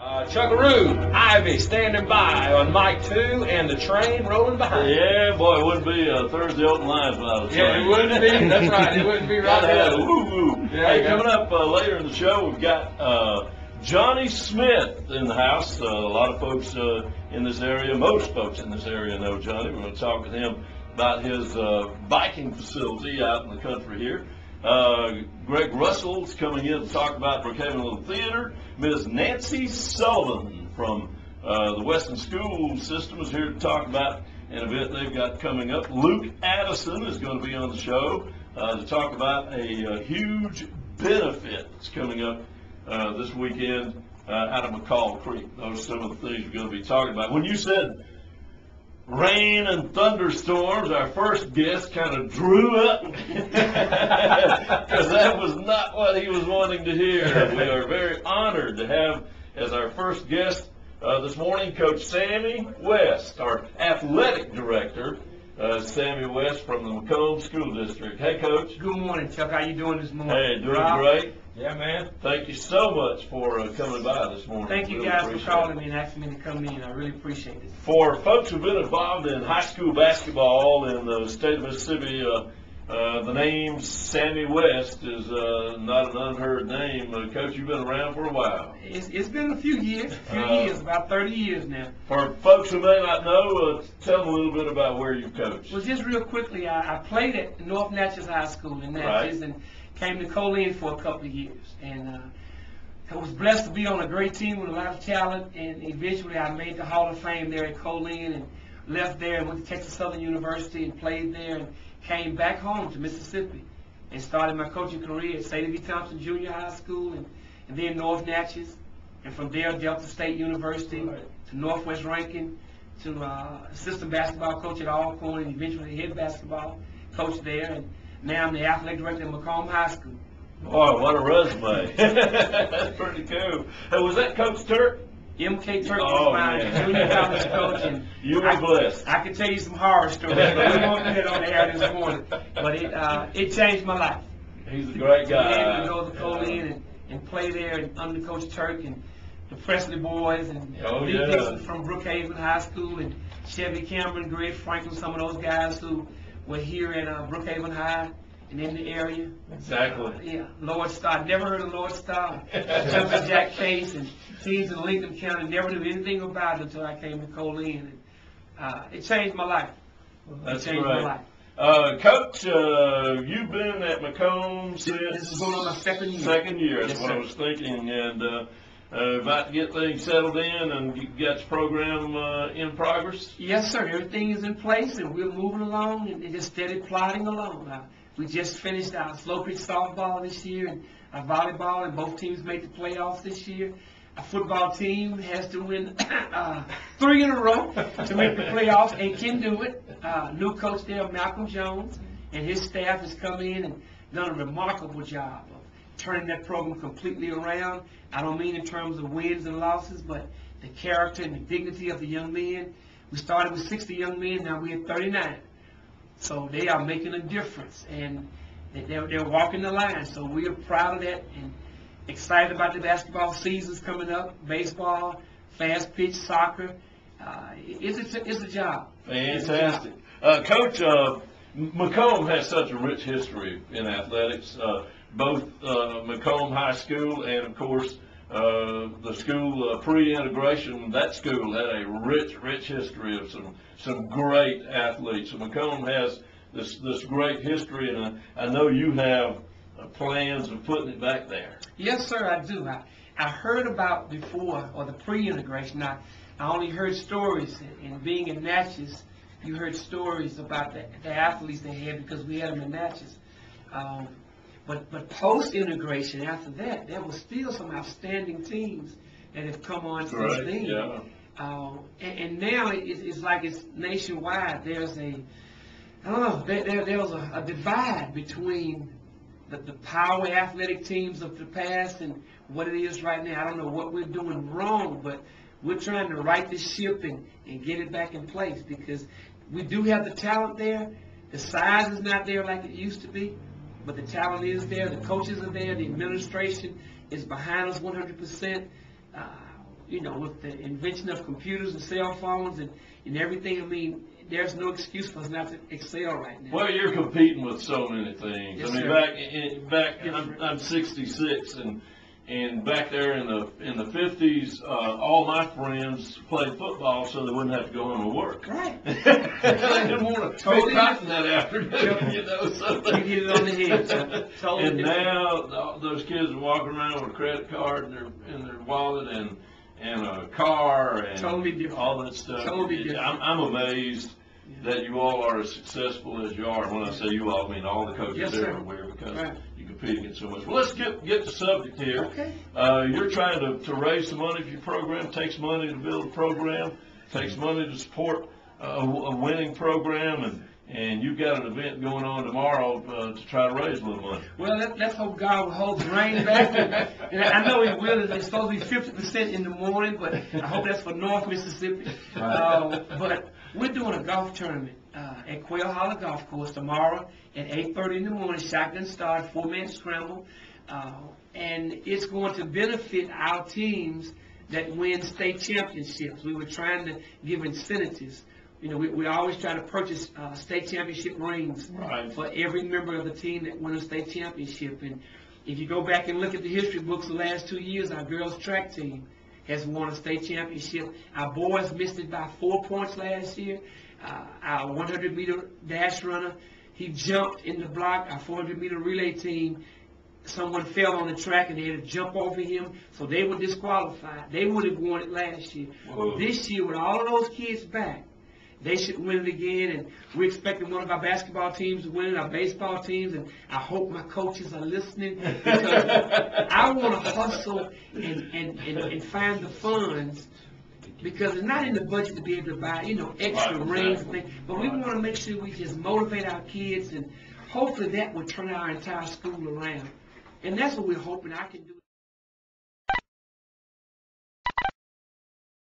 Chuckaroo, Ivy standing by on mic 2 and the train rolling behind. Yeah, boy, it wouldn't be a Thursday open lines without a train. Yeah, it wouldn't be. That's right. It wouldn't be right there. Woo-woo. Yeah, hey, coming up later in the show, we've got Johnny Smith in the house. A lot of folks in this area, most folks in this area know Johnny. We're going to talk with him about his biking facility out in the country here. Greg Russell's coming in to talk about Brookhaven Little Theater. Ms. Nancy Sullivan from the Weston School System is here to talk about an event they've got coming up. Luke Addison is going to be on the show to talk about a huge benefit that's coming up this weekend out of McComb Creek. Those are some of the things we're going to be talking about. When you said rain and thunderstorms, our first guest kind of drew up because that was not what he was wanting to hear. We are very honored to have as our first guest this morning Coach Sammy West, our athletic director. Sammy West from the McComb School District. Hey, Coach. Good morning, Chuck. How you doing this morning? Hey, doing great. Yeah, man. Thank you so much for coming by this morning. Thank you guys for calling me and asking me to come in. I really appreciate it. For folks who've been involved in high school basketball in the state of Mississippi, the name Sammy West is not an unheard name. Coach, you've been around for a while. It's been a few years, about 30 years now. For folks who may not know, tell them a little bit about where you coached. Well, just real quickly, I played at North Natchez High School in Natchez and came to Colleen for a couple of years. And I was blessed to be on a great team with a lot of talent, and eventually I made the Hall of Fame there at Colleen and left there and went to Texas Southern University and played there and came back home to Mississippi and started my coaching career at Sadie V. Thompson Junior High School and then North Natchez, and from there Delta State University to Northwest Rankin to assistant basketball coach at Alcorn and eventually head basketball coach there, and now I'm the athletic director at McComb High School. Boy, what a resume. That's pretty cool. Hey, was that Coach Turk? M.K. Turk was my junior college coach, and you were blessed. I could tell you some horror stories, but we won't do that on the air this morning. But it changed my life. He's a great guy. To go to Colleen and play there and under Coach Turk and the Presley boys and Lee Dixon from Brookhaven High School and Chevy Cameron, Greg Franklin, some of those guys who were here at Brookhaven High and in the area. Exactly. Yeah, Lord Star. Never heard of Lord Star. Jumping Jack Case and teams in Lincoln County. Never knew anything about it until I came to Colleen. And it changed my life. That's changed great. my life. Coach, you've been at McComb since this is going on my second year. Second year. That's yes, what sir. I was thinking. And about to get things settled in and you got the program in progress? Yes, sir. Everything is in place and we're moving along and just steady plodding along. We just finished our Slow Creek softball this year and our volleyball, and both teams made the playoffs this year. Our football team has to win 3 in a row to make the playoffs and can do it. New coach there, Malcolm Jones, and his staff has come in and done a remarkable job of turning that program completely around. I don't mean in terms of wins and losses, but the character and the dignity of the young men. We started with 60 young men, now we're at 39. So they are making a difference, and they're walking the line. So we are proud of that and excited about the basketball seasons coming up, baseball, fast pitch, soccer. It's a job. Fantastic. Coach, McComb has such a rich history in athletics, both McComb High School and, of course, the school pre-integration. That school had a rich history of some great athletes. So McComb has this great history, and I know you have plans of putting it back there. Yes, sir, I do. I heard about before, or the pre-integration. I only heard stories, and being in Natchez, you heard stories about the athletes they had because we had them in Natchez. But post-integration, after that, there was still some outstanding teams that have come on since then. Yeah. And now it's like it's nationwide. There's there was a divide between the power athletic teams of the past and what it is right now. I don't know what we're doing wrong, but we're trying to right the ship and get it back in place because we do have the talent there. The size is not there like it used to be, but the talent is there. The coaches are there. The administration is behind us 100%. you know, with the invention of computers and cell phones and everything, I mean, there's no excuse for us not to excel right now. Well, you're competing with so many things. Yes, I mean, sir. I'm 66, and back there in the 50s, all my friends played football so they wouldn't have to go home and work. Right. They didn't want to Totally. pick cotton that afternoon, you know. So You hit it on the head, sir. Totally and different. now those kids are walking around with a credit card in their wallet and a car and Totally different. all that stuff. Totally different. I'm amazed that you all are as successful as you are. And when I say you all, I mean all the coaches Yes, sir. everywhere, because Right. you compete against so much. Well, let's get the subject here. Okay. You're trying to raise some money for your program. It takes money to build a program. It takes money to support a winning program, and you've got an event going on tomorrow to try to raise a little money. Well, let's hope God will hold the rain back. And I know He will. It's supposed to be 50% in the morning, but I hope that's for North Mississippi. But we're doing a golf tournament at Quail Hollow Golf Course tomorrow at 8:30 in the morning. Shotgun start, 4-man scramble, and it's going to benefit our teams that win state championships. We were trying to give incentives. You know, we always try to purchase state championship rings Right. for every member of the team that won a state championship. And if you go back and look at the history books the last 2 years, our girls track team has won a state championship. Our boys missed it by 4 points last year. Our 100-meter dash runner, he jumped in the block. Our 400-meter relay team, someone fell on the track and they had to jump over him, so they were disqualified. They would have won it last year. Whoa. This year, with all of those kids back, they should win it again, and we're expecting one of our basketball teams to win it, our baseball teams, and I hope my coaches are listening, because I want to hustle and find the funds, because it's not in the budget to be able to buy, you know, extra Right, rings and exactly. things, but we want to make sure we just motivate our kids, and hopefully that will turn our entire school around. And that's what we're hoping I can do.